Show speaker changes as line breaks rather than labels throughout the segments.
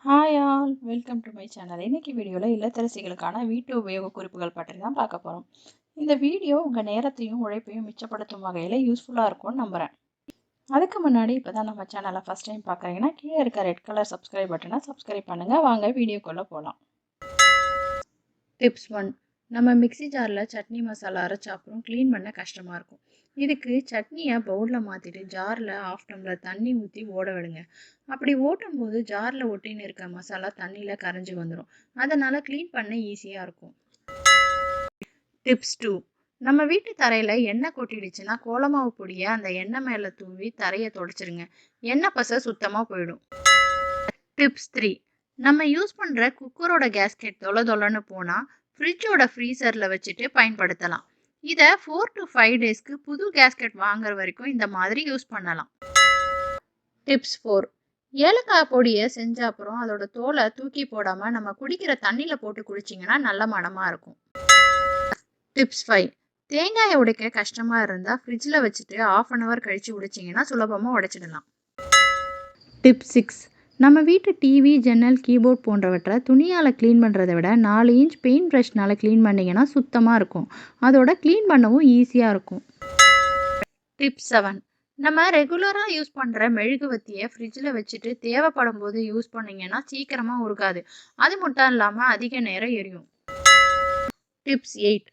Hi all, welcome to my channel. இன்னைக்கு வீடியோவில் இல்லத்தரசிகளுக்கான வீட்டு உபயோக குறிப்புகள் பற்றி தான் பார்க்க போகிறோம். இந்த வீடியோ உங்கள் நேரத்தையும் உழைப்பையும் மிச்சப்படுத்தும் வகையில் யூஸ்ஃபுல்லாக இருக்கும்னு நம்புகிறேன். அதுக்கு முன்னாடி இப்போ தான் நம்ம சேனலை ஃபஸ்ட் டைம் பார்க்குறீங்கன்னா கீழே இருக்க ரெட் கலர் சப்ஸ்கிரைப் பட்டனை சப்ஸ்கிரைப் பண்ணுங்கள். வாங்க வீடியோக்குள்ளே போகலாம். டிப்ஸ் 1. நம்ம மிக்ஸி ஜாரில் சட்னி மசாலா அரைச்ச அப்புறம் க்ளீன் பண்ண கஷ்டமாக இருக்கும். இதுக்கு சட்னியை பவுலில் மாற்றிட்டு ஜாரில் 1/2 டம்ளர் தண்ணி ஊற்றி ஓட விடுங்க. அப்படி ஓட்டும் போது ஜாரில் ஒட்டின்னு இருக்க மசாலா தண்ணியில் கரைஞ்சி வந்துடும். அதனால் க்ளீன் பண்ண ஈஸியாக இருக்கும். டிப்ஸ் 2. நம்ம வீட்டு தரையில் எண்ணெய் கொட்டிடுச்சுன்னா கோலமாவு பொடியை அந்த எண்ணெய் மேலே தூவி தரையை துடைச்சிருங்க. எண்ணெய் பசை சுத்தமாக போயிடும். டிப்ஸ் 3. நம்ம யூஸ் பண்ணுற குக்கரோட கேஸ்கெட் தொலைன்னு போனால் ஃப்ரிட்ஜோட ஃப்ரீசரில் வச்சுட்டு பயன்படுத்தலாம். இதை 4 to 5 டேஸ்க்கு புது கேஸ்கெட் வாங்குற வரைக்கும் இந்த மாதிரி யூஸ் பண்ணலாம். டிப்ஸ் 4. ஏலக்காய் பொடியை செஞ்ச அப்புறம் அதோட தோலை தூக்கி போடாமல் நம்ம குடிக்கிற தண்ணியில் போட்டு குடிச்சிங்கன்னா நல்ல மணமாக இருக்கும். டிப்ஸ் 5. தேங்காயை உடைக்க கஷ்டமாக இருந்தால் ஃப்ரிட்ஜில் வச்சுட்டு 1/2 hour கழித்து உடைச்சிங்கன்னா சுலபமாக உடைச்சிடலாம். டிப்ஸ் 6. நம்ம வீட்டு டிவி, ஜன்னல், கீபோர்ட் போன்றவற்றை துணியால் க்ளீன் பண்ணுறதை விட 4 இன்ச் பெயிண்ட் ப்ரஷ்னால் க்ளீன் பண்ணிங்கன்னா சுத்தமாக இருக்கும். அதோட க்ளீன் பண்ணவும் ஈஸியாக இருக்கும். டிப்ஸ் 7. நம்ம ரெகுலராக யூஸ் பண்ணுற மெழுகுவத்தியை ஃப்ரிட்ஜில் வச்சுட்டு தேவைப்படும் போது யூஸ் பண்ணிங்கன்னா சீக்கிரமாக உருகாது. அது மட்டும் இல்லாமல் அதிக நேரம் எரியும். டிப்ஸ் 8.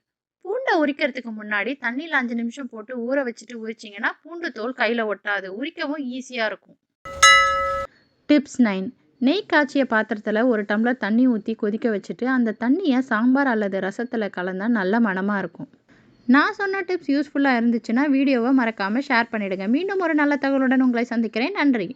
பூண்டை உரிக்கிறதுக்கு முன்னாடி தண்ணியில் 5 நிமிஷம் போட்டு ஊற வச்சுட்டு உரிச்சிங்கன்னா பூண்டு தோல் கையில் ஒட்டாது, உரிக்கவும் ஈஸியாக இருக்கும். டிப்ஸ் 9. நெய் காய்ச்சிய பாத்திரத்தில் 1 டம்ளர் தண்ணி ஊற்றி கொதிக்க வச்சுட்டு அந்த தண்ணியை சாம்பார் அல்லது ரசத்தில் கலந்தால் நல்ல மணமாக இருக்கும். நான் சொன்ன டிப்ஸ் யூஸ்ஃபுல்லாக இருந்துச்சுன்னா வீடியோவை மறக்காமல் ஷேர் பண்ணிவிடுங்க. மீண்டும் ஒரு நல்ல தகவலுடன் உங்களை சந்திக்கிறேன். நன்றி.